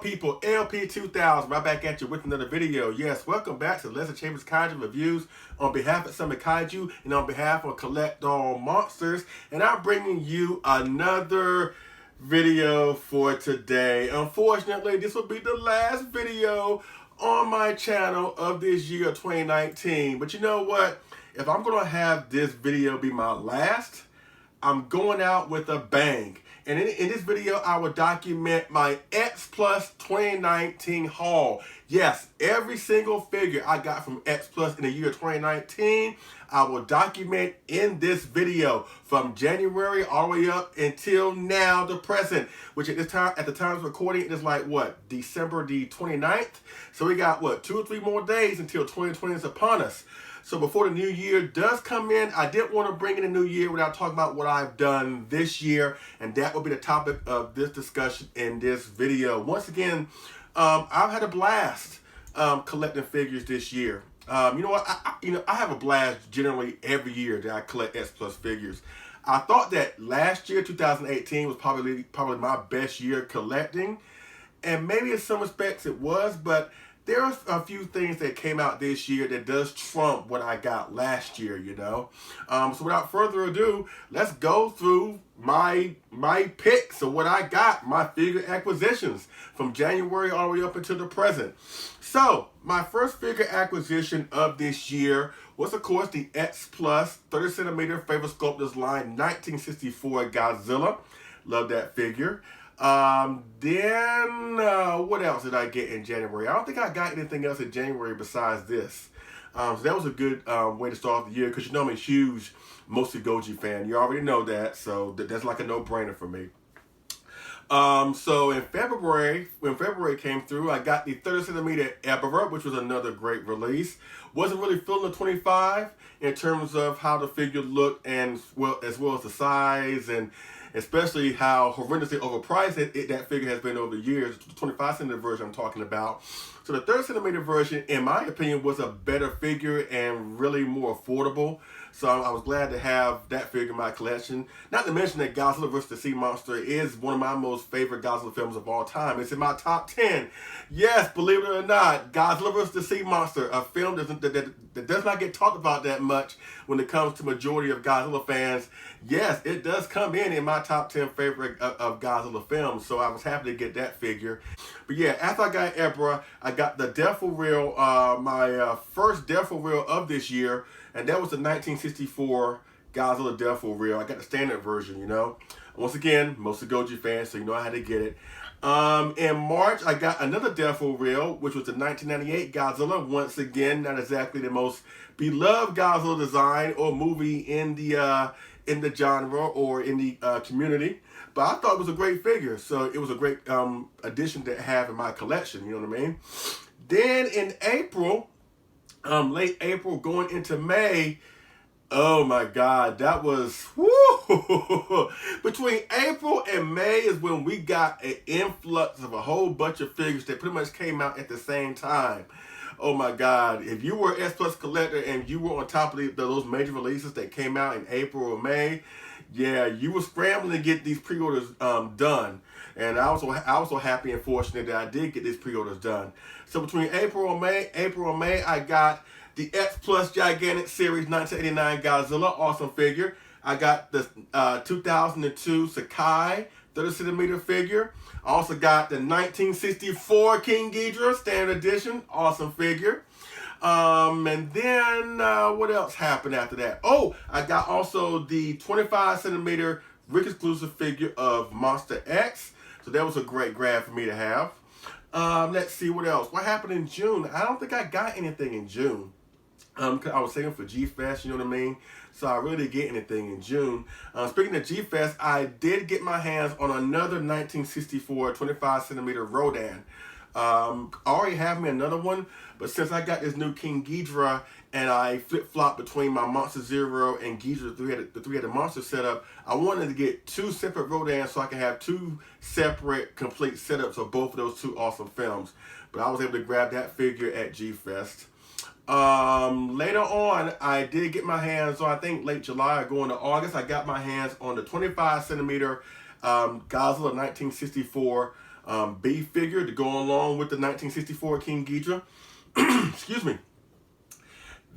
people? LP2000 right back at you with another video. Yes, welcome back to LESLIE CHAMBERS KAIJU REVIEWS on behalf of Summit Kaiju and on behalf of Collect All Monsters. And I'm bringing you another video for today. Unfortunately, this will be the last video on my channel of this year 2019. But you know what? If I'm going to have this video be my last, I'm going out with a bang. And in this video, I will document my X Plus 2019 haul. Yes, every single figure I got from X Plus in the year 2019, I will document in this video from January all the way up until now, the present, which at the time of recording, it is like what, December the 29th? So we got what, 2 or 3 more days until 2020 is upon us. So before the new year does come in, I didn't want to bring in a new year without talking about what I've done this year, and that will be the topic of this discussion in this video. Once again, I've had a blast collecting figures this year. You know what? I have a blast generally every year that I collect X Plus figures. I thought that last year, 2018, was probably my best year collecting, and maybe in some respects it was, but there are a few things that came out this year that does trump what I got last year, you know. So without further ado, let's go through my picks of what I got, my figure acquisitions from January all the way up until the present. So my first figure acquisition of this year was, of course, the X Plus 30 centimeter Favorite Sculptors line 1964 Godzilla. Love that figure. Then what else did I get in January? I don't think I got anything else in January besides this. So that was a good way to start off the year, because you know I'm a huge Mostly Goji fan. You already know that, so that's like a no-brainer for me. So in February, when February came through, I got the 30 centimeter Emperor, which was another great release. Wasn't really feeling the 25 in terms of how the figure looked, and as well as the size, and especially how horrendously overpriced that figure has been over the years. The 25 centimeter version I'm talking about. So the 30 centimeter version, in my opinion, was a better figure and really more affordable. So I was glad to have that figure in my collection. Not to mention that Godzilla vs. the Sea Monster is one of my most favorite Godzilla films of all time. It's in my top 10. Yes, believe it or not, Godzilla vs. the Sea Monster, a film that does not get talked about that much when it comes to majority of Godzilla fans. Yes, it does come in my top 10 favorite of Godzilla films, so I was happy to get that figure. But yeah, after I got Emperor, I got the Deforeal, my first Deforeal of this year, and that was the 1964 Godzilla Deforeal. I got the standard version, you know. Once again, mostly Goji fans, so you know I had to get it. In March, I got another Deforeal, which was the 1998 Godzilla. Once again, not exactly the most beloved Godzilla design or movie in the genre or in the community, but I thought it was a great figure, so it was a great addition to have in my collection. You know what I mean? Then in April, late April going into May, oh my God, that was woo! Between April and May is when we got an influx of a whole bunch of figures that pretty much came out at the same time. Oh my God, if you were an S Plus collector and you were on top of those major releases that came out in April or May, yeah, you were scrambling to get these pre-orders done. And I was so happy and fortunate that I did get these pre-orders done. So between April and May, I got the X Plus Gigantic Series 1989 Godzilla, awesome figure. I got the 2002 Sakai 30 centimeter figure. I also got the 1964 King Ghidorah Standard Edition, awesome figure. And then what else happened after that? Oh, I got also the 25 centimeter Rick exclusive figure of Monster X. So that was a great grab for me to have. Let's see what else. What happened in June? I don't think I got anything in June. Cause I was saving for G-Fest, you know what I mean? So I really didn't get anything in June. Speaking of G-Fest, I did get my hands on another 1964 25 centimeter Rodan. I already have me another one, but since I got this new King Ghidorah and I flip-flop between my Monster Zero and Ghidorah, the three-headed monster setup, I wanted to get 2 separate Rodans so I can have 2 separate complete setups of both of those 2 awesome films. But I was able to grab that figure at G-Fest. Later on, I did get my hands on, I think late July or going to August, I got my hands on the 25 centimeter Godzilla 1964 B figure to go along with the 1964 King Ghidorah. Excuse me.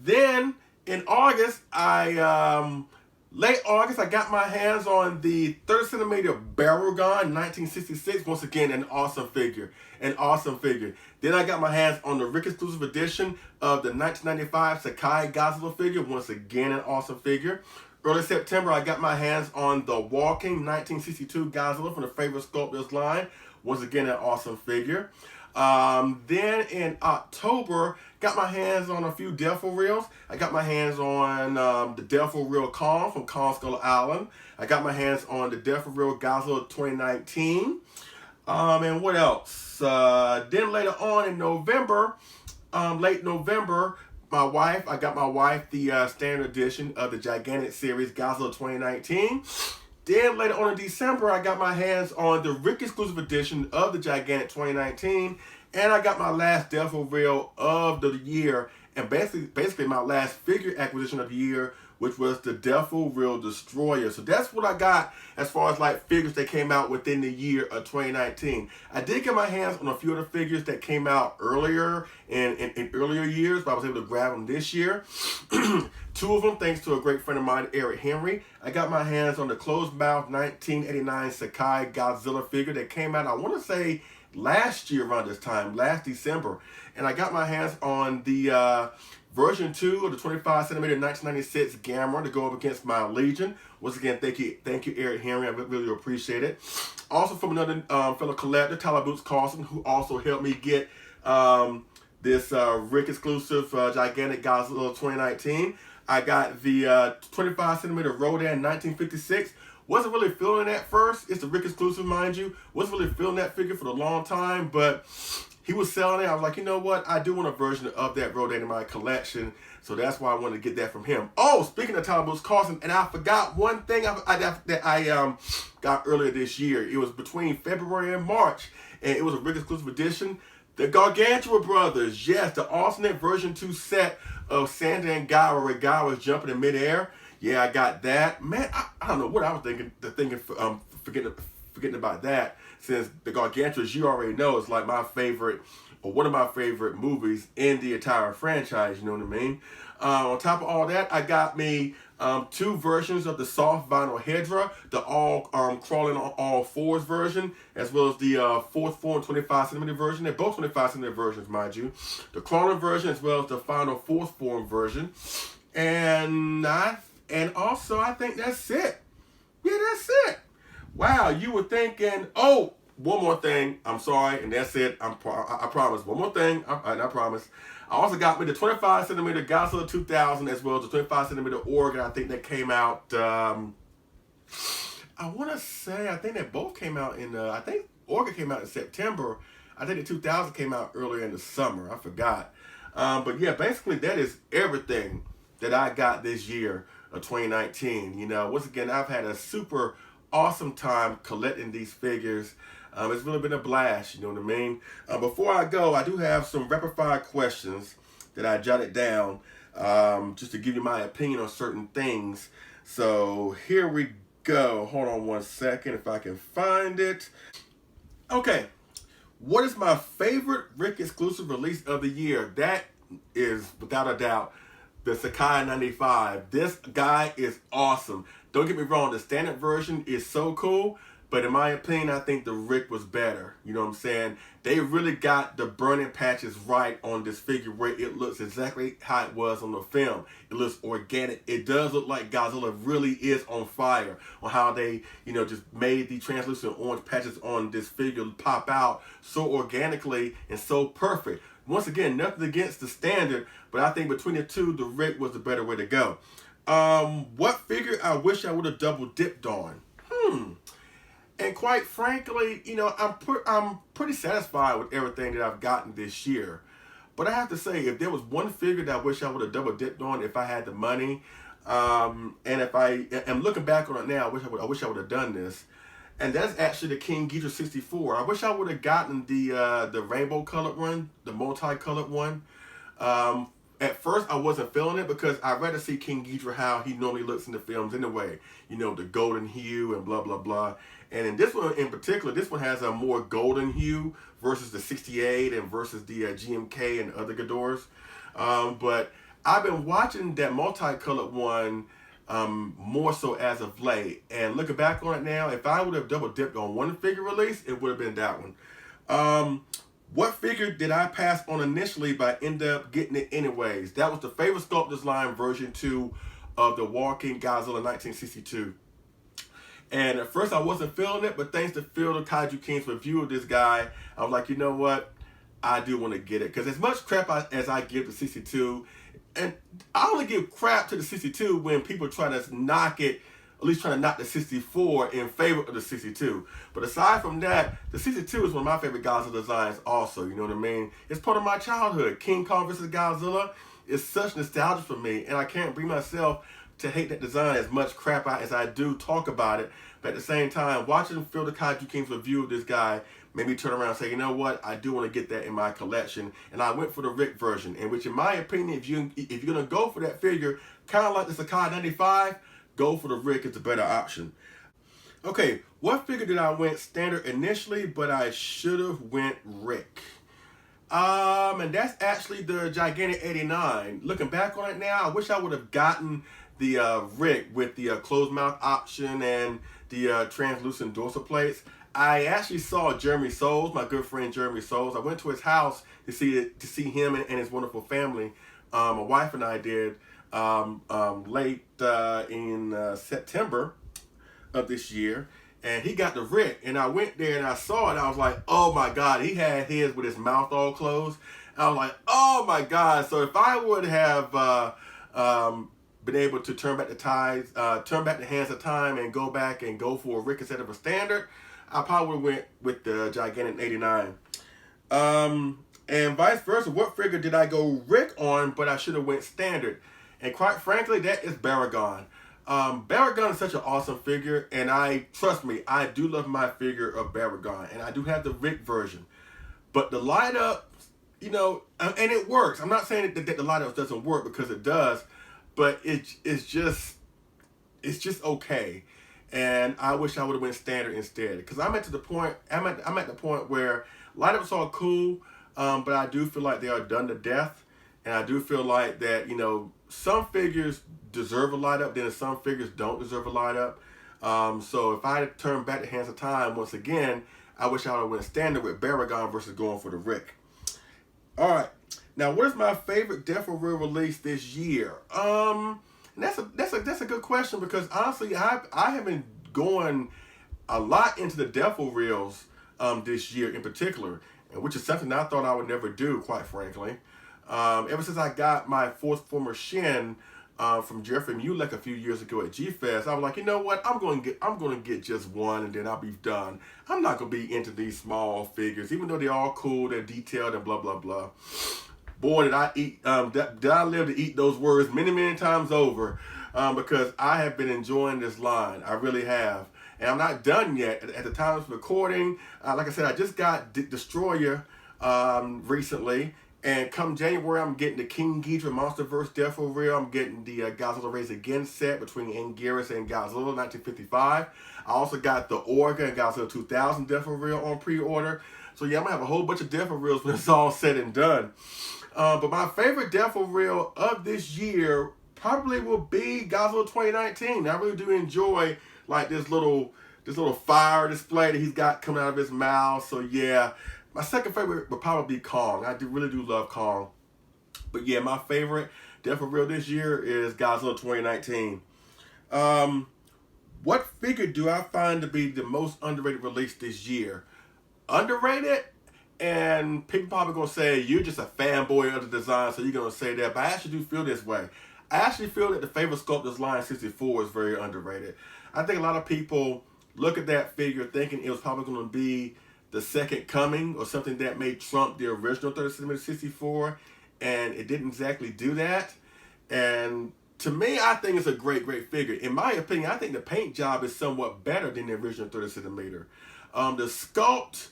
Then in August, late August, I got my hands on the 30 centimeter barrel gun, 1966. Once again, an awesome figure. An awesome figure. Then I got my hands on the Rick exclusive edition of the 1995 Sakai Godzilla figure. Once again, an awesome figure. Early September, I got my hands on the Walking 1962 Godzilla from the Favorite Sculptors line. Once again, an awesome figure. Then in October, got my hands on a few Deforeals. I got my hands on the Deforeal Kong from Kong Skull Island. I got my hands on the Deforeal Godzilla 2019. And what else? Then later on in November, late November, I got my wife the standard edition of the Gigantic series Godzilla 2019. Then later on in December, I got my hands on the Rick exclusive edition of the Gigantic 2019, and I got my last Deforeal of the year, and basically my last figure acquisition of the year, which was the Deforeal Destroyer. So that's what I got as far as like figures that came out within the year of 2019. I did get my hands on a few other figures that came out earlier in earlier years, but I was able to grab them this year. Two of them, thanks to a great friend of mine, Eric Henry. I got my hands on the closed mouth 1989 Sakai Godzilla figure that came out, I want to say, last year around this time, last December. And I got my hands on the version 2 of the 25 centimeter 1996 Gamera to go up against my Legion. Once again, thank you, Eric Henry. I really appreciate it. Also from another fellow collector, Tyler Boots Carlson, who also helped me get this Rick exclusive Gigantic Godzilla 2019. I got the 25 centimeter Rodan 1956. Wasn't really feeling that first. It's the Rick exclusive, mind you. Wasn't really feeling that figure for a long time, but he was selling it. I was like, you know what? I do want a version of that Rodan in my collection, so that's why I wanted to get that from him. Oh, speaking of Tyler Boots Carlson, and I forgot one thing that I got earlier this year. It was between February and March, and it was a Rick exclusive edition. The Gargantua Brothers, yes, the alternate version 2 set of Sanda and Gawa, where Gawa was jumping in midair. Yeah, I got that. Man, I don't know what I was forgetting about that, since the Gargantua, as you already know, is like my favorite, or one of my favorite movies in the entire franchise, you know what I mean? On top of all that, I got me 2 versions of the soft vinyl Hedra, the all crawling on all fours version, as well as the 4th form 25 centimeter version. They're both 25 centimeter versions, mind you. The crawling version as well as the final 4th form version. And also I think that's it. Yeah, that's it. Wow, you were thinking, oh, one more thing. I'm sorry, and that's it. I promise. One more thing. I promise. I also got me the 25 centimeter Godzilla 2000 as well as the 25 centimeter Oregon. I think that came out, I want to say, I think they both came out in, I think Oregon came out in September. I think the 2000 came out earlier in the summer. I forgot. But yeah, basically that is everything that I got this year of 2019. You know, once again, I've had a super awesome time collecting these figures. It's really been a blast, you know what I mean? Before I go, I do have some rapid fire questions that I jotted down just to give you my opinion on certain things. So here we go. Hold on one second if I can find it. Okay, what is my favorite Rick exclusive release of the year? That is, without a doubt, the Sakai 95. This guy is awesome. Don't get me wrong, the standard version is so cool, but in my opinion, I think the Rick was better. You know what I'm saying? They really got the burning patches right on this figure where it looks exactly how it was on the film. It looks organic. It does look like Godzilla really is on fire on how they, you know, just made the translucent orange patches on this figure pop out so organically and so perfect. Once again, nothing against the standard, but I think between the two, the Rick was the better way to go. What figure I wish I would have double dipped on? And quite frankly, you know, I'm pretty satisfied with everything that I've gotten this year. But I have to say, if there was one figure that I wish I would have double dipped on if I had the money, and if I am looking back on it now, I wish I would have done this. And that's actually the King Ghidorah 64. I wish I would have gotten the rainbow colored one, the multicolored one. At first, I wasn't feeling it because I'd rather see King Ghidorah how he normally looks in the films anyway. You know, the golden hue and blah, blah, blah. And in this one in particular, this one has a more golden hue versus the 68 and versus the GMK and other Ghidorahs. But I've been watching that multicolored one more so as of late. And looking back on it now, if I would have double dipped on one figure release, it would have been that one. What figure did I pass on initially but end up getting it anyways? That was the Favorite Sculptors line version 2 of the Walking Godzilla 1962. And at first I wasn't feeling it, but thanks to Phil the Kaiju King's review of this guy, I was like, you know what? I do want to get it. Because as much crap as I give the 62, and I only give crap to the 62 when people try to knock it, at least trying to knock the 64 in favor of the 62. But aside from that, the 62 is one of my favorite Godzilla designs also, you know what I mean? It's part of my childhood. King Kong vs. Godzilla is such nostalgia for me, and I can't bring myself to hate that design as much crap as I do talk about it. But at the same time, watching Phil the Kaiju King's review of this guy made me turn around and say, you know what, I do want to get that in my collection. And I went for the Rick version, in which in my opinion, if you're going to go for that figure, kind of like the Sakai 95, go for the Rick. It's a better option. Okay, what figure did I went standard initially, but I should have went Rick? And that's actually the Gigantic 89. Looking back on it now, I wish I would have gotten the Rick with the closed mouth option and the translucent dorsal plates. I actually saw Jeremy Souls, my good friend Jeremy Souls. I went to his house to see him and his wonderful family. My wife and I did late in September of this year, and he got the Rick, and I went there and I saw it, and I was like, oh my God, he had his with his mouth all closed. And I was like, oh my God. So if I would have been able to turn back the hands of time and go back and go for a Rick instead of a standard, I probably went with the Gigantic 89. And vice versa, what figure did I go Rick on, but I should have went standard? And quite frankly, that is Baragon. Baragon is such an awesome figure, and trust me, I do love my figure of Baragon, and I do have the Rick version. But the light up, you know, and it works. I'm not saying that the light up doesn't work, because it does, but it's just okay. And I wish I would have went standard instead, because I'm at the point where light ups are cool, but I do feel like they are done to death, and I do feel like that, you know, some figures deserve a light up, then some figures don't deserve a light up. So if I had turned back the hands of time once again, I wish I would have went standard with Baragon versus going for the Rick. All right, now what is my favorite Deforeal release this year? And that's a good question, because honestly, I have been going a lot into the Deforeals this year in particular, and which is something I thought I would never do, quite frankly. Ever since I got my fourth former Shin from Jeffrey Mulek a few years ago at G-Fest, I was like, you know what, I'm going to get just one, and then I'll be done. I'm not going to be into these small figures, even though they're all cool, they're detailed, and blah blah blah. Boy, did I live to eat those words many, many times over, because I have been enjoying this line. I really have. And I'm not done yet. At the time of recording, like I said, I just got Destroyer recently. And come January, I'm getting the King Ghidorah Monsterverse Deforeal. I'm getting the Godzilla Raise Again set between Anguirus and Godzilla 1955. I also got the Orga and Godzilla 2000 Deforeal on pre-order. So yeah, I'm going to have a whole bunch of Deforeals when it's all said and done. But my favorite Deforeal of this year probably will be Godzilla 2019. I really do enjoy like this little fire display that he's got coming out of his mouth. So yeah, my second favorite would probably be Kong. I really do love Kong. But yeah, my favorite Deforeal this year is Godzilla 2019. What figure do I find to be the most underrated release this year? Underrated? And people probably going to say, you're just a fanboy of the design, so you're going to say that. But I actually do feel this way. I actually feel that the Favorite Sculptors line 64 is very underrated. I think a lot of people look at that figure thinking it was probably going to be the second coming or something that may trump the original 36mm 64, and it didn't exactly do that. And to me, I think it's a great, great figure. In my opinion, I think the paint job is somewhat better than the original 36mm. The sculpt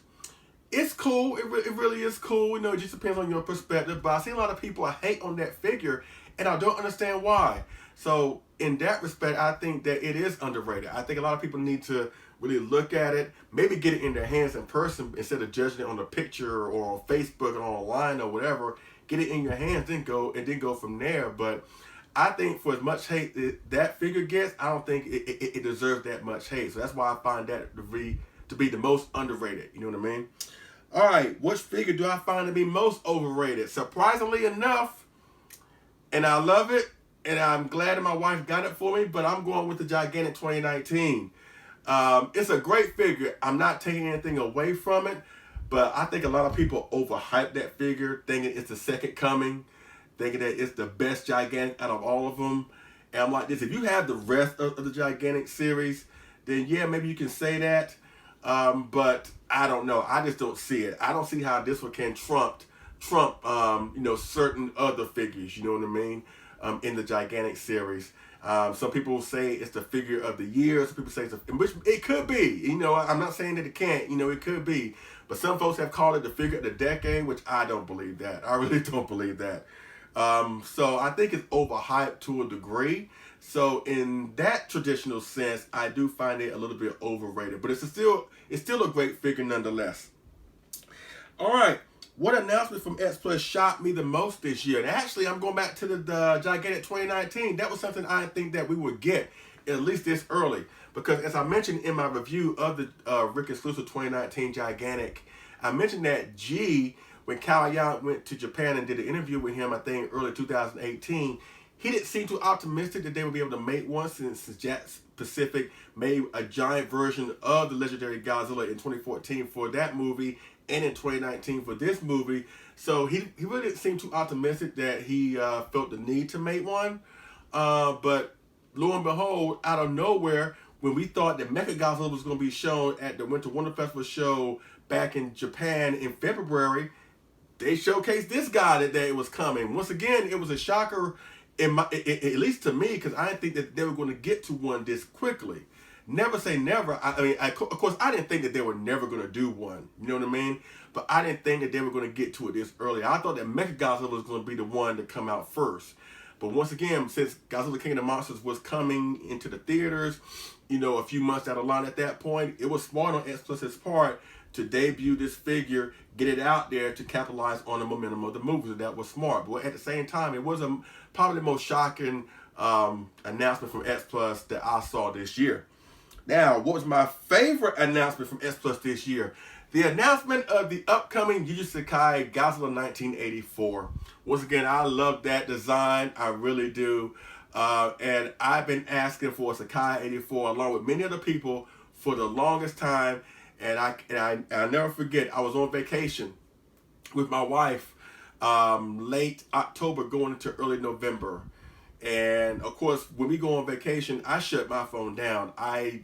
It's cool. It really is cool. You know, it just depends on your perspective. But I see a lot of people hate on that figure, and I don't understand why. So in that respect, I think that it is underrated. I think a lot of people need to really look at it, maybe get it in their hands in person instead of judging it on a picture or on Facebook or online or whatever. Get it in your hands, then go from there. But I think for as much hate that figure gets, I don't think it deserves that much hate. So that's why I find that to be the most underrated. You know what I mean? All right, which figure do I find to be most overrated? Surprisingly enough, and I love it, and I'm glad that my wife got it for me, but I'm going with the Gigantic 2019. It's a great figure. I'm not taking anything away from it, but I think a lot of people overhype that figure, thinking it's the second coming, thinking that it's the best Gigantic out of all of them. And I'm like this, if you have the rest of the Gigantic series, then yeah, maybe you can say that. But I don't know. I just don't see it. I don't see how this one can trump certain other figures, you know what I mean, in the Gigantic series. Some people say it's the figure of the year. Some people say which it could be. You know, I'm not saying that it can't. You know, it could be. But some folks have called it the figure of the decade, which I don't believe that. I really don't believe that. So I think it's overhyped to a degree. So in that traditional sense, I do find it a little bit overrated. But it's still a great figure nonetheless. All right. What announcement from X Plus shocked me the most this year? And actually, I'm going back to the Gigantic 2019. That was something I didn't think that we would get, at least this early. Because as I mentioned in my review of the Rick Exclusive 2019 Gigantic, I mentioned that G, when Kyle went to Japan and did an interview with him, I think early 2018, he didn't seem too optimistic that they would be able to make one since Japan Pacific made a giant version of the legendary Godzilla in 2014 for that movie and in 2019 for this movie. So he really didn't seem too optimistic that he felt the need to make one. But lo and behold, out of nowhere, when we thought that Mechagodzilla was going to be shown at the Winter Wonder Festival show back in Japan in February, they showcased this guy that it was coming. Once again, it was a shocker, at least to me, because I didn't think that they were going to get to one this quickly. Never say never. Of course, I didn't think that they were never going to do one. You know what I mean? But I didn't think that they were going to get to it this early. I thought that Mechagodzilla was going to be the one to come out first. But once again, since Godzilla King of the Monsters was coming into the theaters, a few months down the line at that point, it was smart on X Plus's part to debut this figure, get it out there to capitalize on the momentum of the movie. That was smart. But at the same time, it was probably the most shocking announcement from X Plus that I saw this year. Now, what was my favorite announcement from X Plus this year? The announcement of the upcoming Sakai Godzilla 1984. Once again, I love that design. I really do. And I've been asking for a Sakai 84 along with many other people for the longest time. And I'll never forget, I was on vacation with my wife late October going into early November. And of course, when we go on vacation, I shut my phone down. I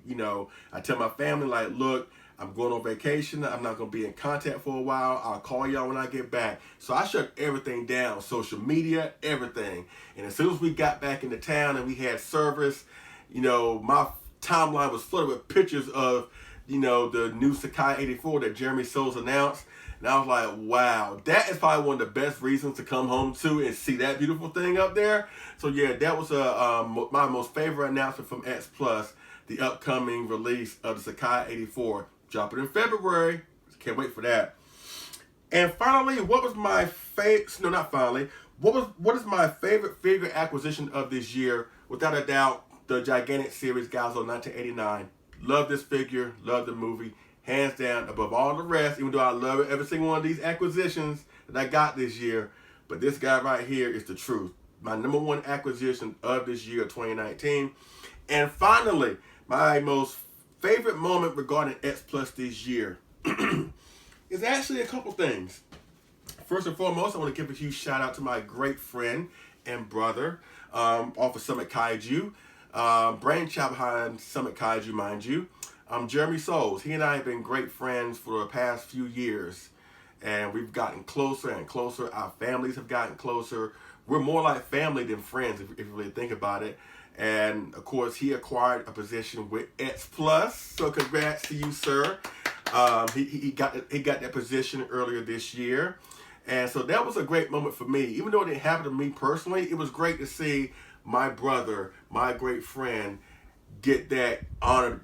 tell my family, like, look, I'm going on vacation. I'm not going to be in contact for a while. I'll call y'all when I get back. So I shut everything down, social media, everything. And as soon as we got back into town and we had service, my timeline was flooded with pictures of, the new Sakai 84 that Jeremy Soules announced. And I was like, wow, that is probably one of the best reasons to come home to and see that beautiful thing up there. So yeah, that was my most favorite announcement from X Plus, the upcoming release of the Sakai 84. Dropping in February. Can't wait for that. And finally, what was my favorite? No, not finally. What is my favorite figure acquisition of this year? Without a doubt, the Gigantic series Godzilla 1989. Love this figure. Love the movie. Hands down, above all the rest, even though I love every single one of these acquisitions that I got this year. But this guy right here is the truth. My number one acquisition of this year, 2019. And finally, my most favorite moment regarding X Plus this year is actually a couple things. First and foremost, I want to give a huge shout out to my great friend and brother off of Summit Kaiju. Brainchild behind Summit Kaiju, mind you. Jeremy Soules. He and I have been great friends for the past few years. And we've gotten closer and closer. Our families have gotten closer. We're more like family than friends, if you really think about it. And, of course, he acquired a position with X Plus. So congrats to you, sir. He got that position earlier this year, and so that was a great moment for me. Even though it didn't happen to me personally, it was great to see my brother, my great friend, get that honor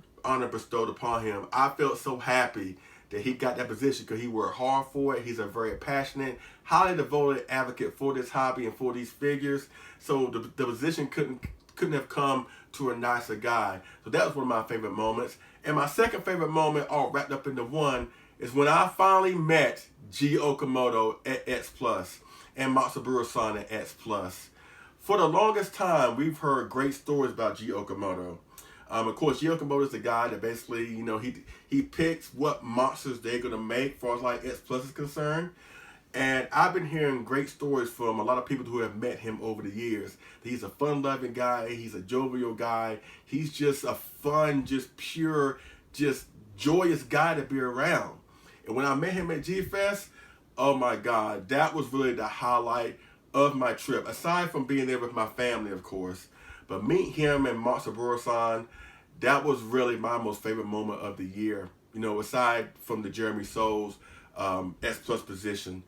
bestowed upon him. I felt so happy that he got that position because he worked hard for it. He's a very passionate, highly devoted advocate for this hobby and for these figures. So the position couldn't have come to a nicer guy. So that was one of my favorite moments. And my second favorite moment, all wrapped up into one, is when I finally met G Okamoto at X Plus and Matsuburo-san at X Plus. For the longest time, we've heard great stories about G Okamoto. Of course, G Okamoto is the guy that basically, he picks what monsters they're going to make as far as like X Plus is concerned. And I've been hearing great stories from a lot of people who have met him over the years. He's a fun-loving guy. He's a jovial guy. He's just a fun, just pure, just joyous guy to be around. And when I met him at G-Fest, oh my God, that was really the highlight of my trip. Aside from being there with my family, of course. But meet him and Matsuburo-san, that was really my most favorite moment of the year. Aside from the Jeremy Souls S Plus position.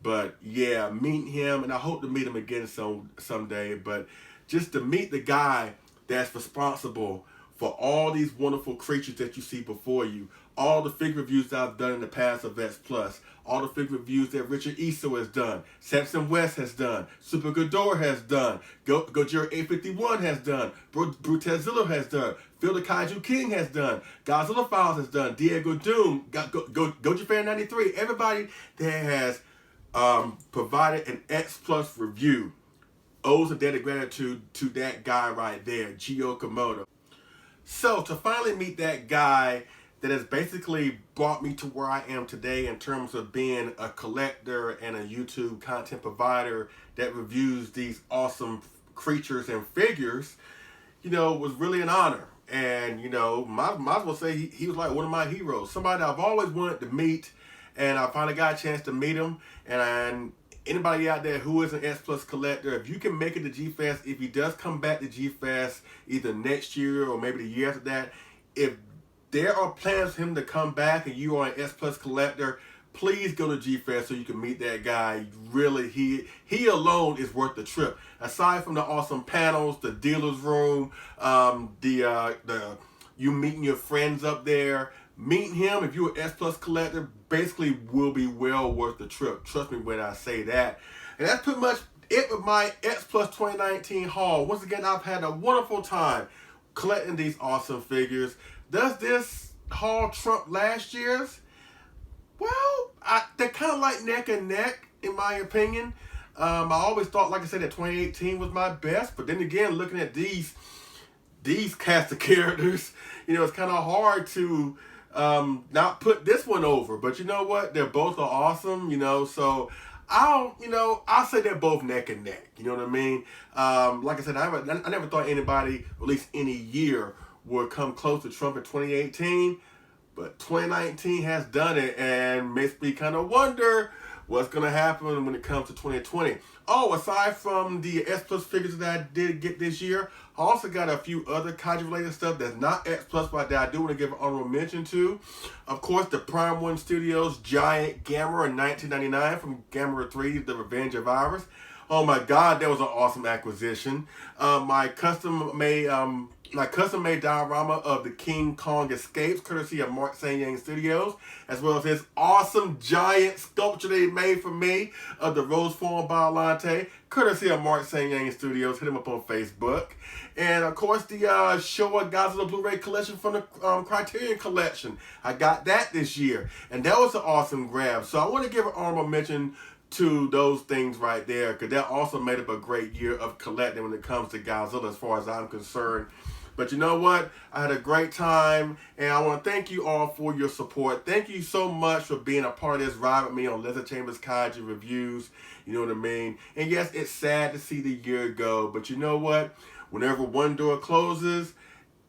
But yeah, meet him, and I hope to meet him again someday. But just to meet the guy that's responsible for all these wonderful creatures that you see before you, all the figure reviews that I've done in the past of X Plus, all the figure reviews that Richard Iso has done, Samson West has done, Super Ghidorah has done, Gojira 851 has done, Brutezilla has done, Phil the Kaiju King has done, Godzilla Files has done, Diego Doom, Goji Fan 93, everybody that has provided an X Plus review owes a debt of gratitude to that guy right there, G Okamoto. So to finally meet that guy that has basically brought me to where I am today in terms of being a collector and a YouTube content provider that reviews these awesome creatures and figures, was really an honor. And, might as well say he was like one of my heroes. Somebody that I've always wanted to meet, and I finally got a chance to meet him. And anybody out there who is an X Plus collector, if you can make it to G-Fest, if he does come back to G-Fest either next year or maybe the year after that, if there are plans for him to come back and you are an X Plus collector, please go to G-Fest so you can meet that guy. Really, he alone is worth the trip. Aside from the awesome panels, the dealer's room, you meeting your friends up there, meeting him, if you're an X Plus collector, basically will be well worth the trip. Trust me when I say that. And that's pretty much it with my X Plus 2019 haul. Once again, I've had a wonderful time collecting these awesome figures. Does this haul trump last year's? Well, they're kind of like neck and neck, in my opinion. I always thought, like I said, that 2018 was my best. But then again, looking at these cast of characters, it's kind of hard to not put this one over. But you know what? They're both are awesome, so I'll say they're both neck and neck. You know what I mean? Like I said, I never thought anybody, or at least any year, would come close to Trump in 2018. But 2019 has done it, and makes me kind of wonder what's going to happen when it comes to 2020. Oh, aside from the X Plus figures that I did get this year, I also got a few other kaiju-related stuff that's not X Plus, but that I do want to give an honorable mention to. Of course, the Prime One Studios Giant Gamera in 1999 from Gamera 3, The Revenge of Iris. Oh my God, that was an awesome acquisition. My custom-made diorama of the King Kong Escapes, courtesy of Mark Sang-Yang Studios, as well as his awesome giant sculpture they made for me of the Rose Form Biolante, courtesy of Mark Sang-Yang Studios. Hit him up on Facebook. And of course, the Showa Godzilla Blu-ray collection from the Criterion Collection. I got that this year, and that was an awesome grab. So I want to give an honorable mention to those things right there, because that also made up a great year of collecting when it comes to Godzilla as far as I'm concerned. But you know what? I had a great time, and I want to thank you all for your support. Thank you so much for being a part of this ride with me on LESLIE Chambers Kaiju Reviews. You know what I mean? And yes, it's sad to see the year go, but you know what? Whenever one door closes,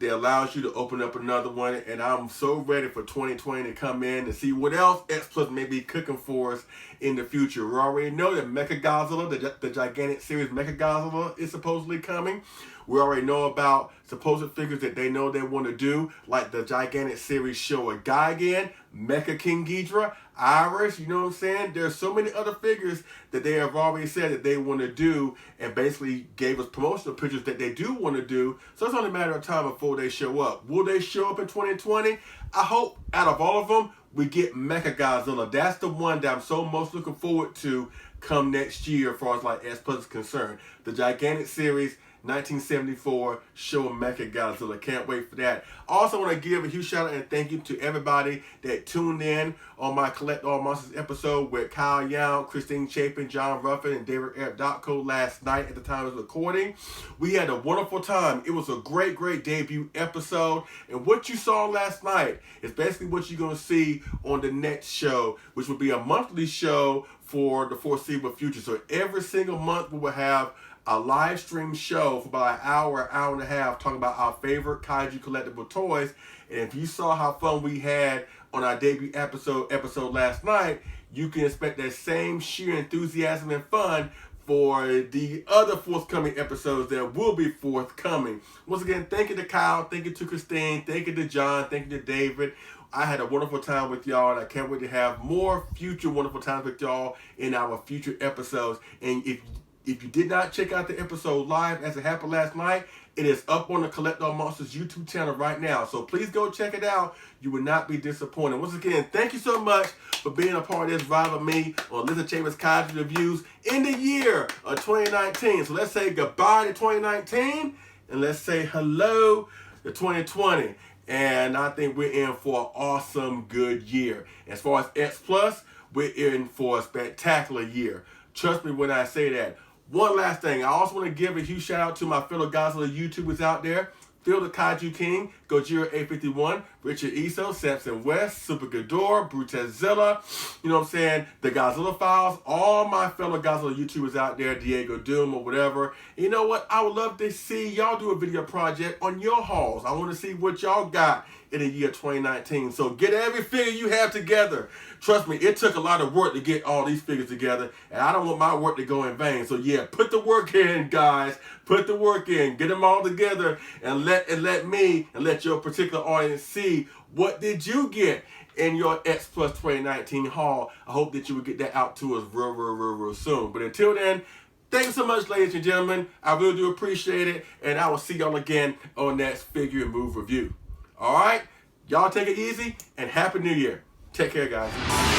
that allows you to open up another one. And I'm so ready for 2020 to come in and see what else X Plus may be cooking for us in the future. We already know that Mechagodzilla, the gigantic series Mechagodzilla, is supposedly coming. We already know about supposed figures that they know they want to do, like the gigantic series Showa Gigan, Mecha King Ghidorah, Iris, you know what I'm saying? There's so many other figures that they have already said that they want to do, and basically gave us promotional pictures that they do want to do. So it's only a matter of time before they show up. Will they show up in 2020? I hope out of all of them, we get Mechagodzilla. That's the one that I'm so most looking forward to come next year as far as like X Plus is concerned. The gigantic series 1974 show Mechagodzilla. Can't wait for that. Also want to give a huge shout out and thank you to everybody that tuned in on my Collect All Monsters episode with Kyle Young, Christine Chapin, John Ruffin, and David Erdotko last night at the time of recording. We had a wonderful time. It was a great debut episode. And what you saw last night is basically what you're going to see on the next show, which will be a monthly show for the foreseeable future. So every single month we will have a live stream show for about an hour and a half talking about our favorite kaiju collectible toys. And if you saw how fun we had on our debut episode last night, you can expect that same sheer enthusiasm and fun for the other forthcoming episodes that will be forthcoming. Once again, thank you to Kyle, thank you to Christine, thank you to John, thank you to David. I had a wonderful time with y'all, and I can't wait to have more future wonderful times with y'all in our future episodes. And if you did not check out the episode live as it happened last night, it is up on the Collect All Monsters YouTube channel right now. So please go check it out. You will not be disappointed. Once again, thank you so much for being a part of this ride with me on Leslie Chambers Kaiju Reviews in the year of 2019. So let's say goodbye to 2019 and let's say hello to 2020. And I think we're in for an awesome, good year. As far as X Plus, we're in for a spectacular year. Trust me when I say that. One last thing, I also want to give a huge shout out to my fellow Godzilla YouTubers out there. Phil the Kaiju King, Gojira 851, Richard Iso, Samson West, Super Ghidorah, Brutezilla, you know what I'm saying, the Godzilla Files, all my fellow Godzilla YouTubers out there, Diego Doom or whatever. You know what? I would love to see y'all do a video project on your hauls. I want to see what y'all got in the year 2019. So get every figure you have together. Trust me, it took a lot of work to get all these figures together, and I don't want my work to go in vain. So yeah, put the work in, guys. Put the work in. Get them all together, and let me and let your particular audience see what did you get in your X Plus 2019 haul. I hope that you will get that out to us real soon. But until then, thanks so much, ladies and gentlemen. I really do appreciate it, and I will see y'all again on next Figure and Move review. All right, y'all take it easy, and Happy New Year. Take care, guys.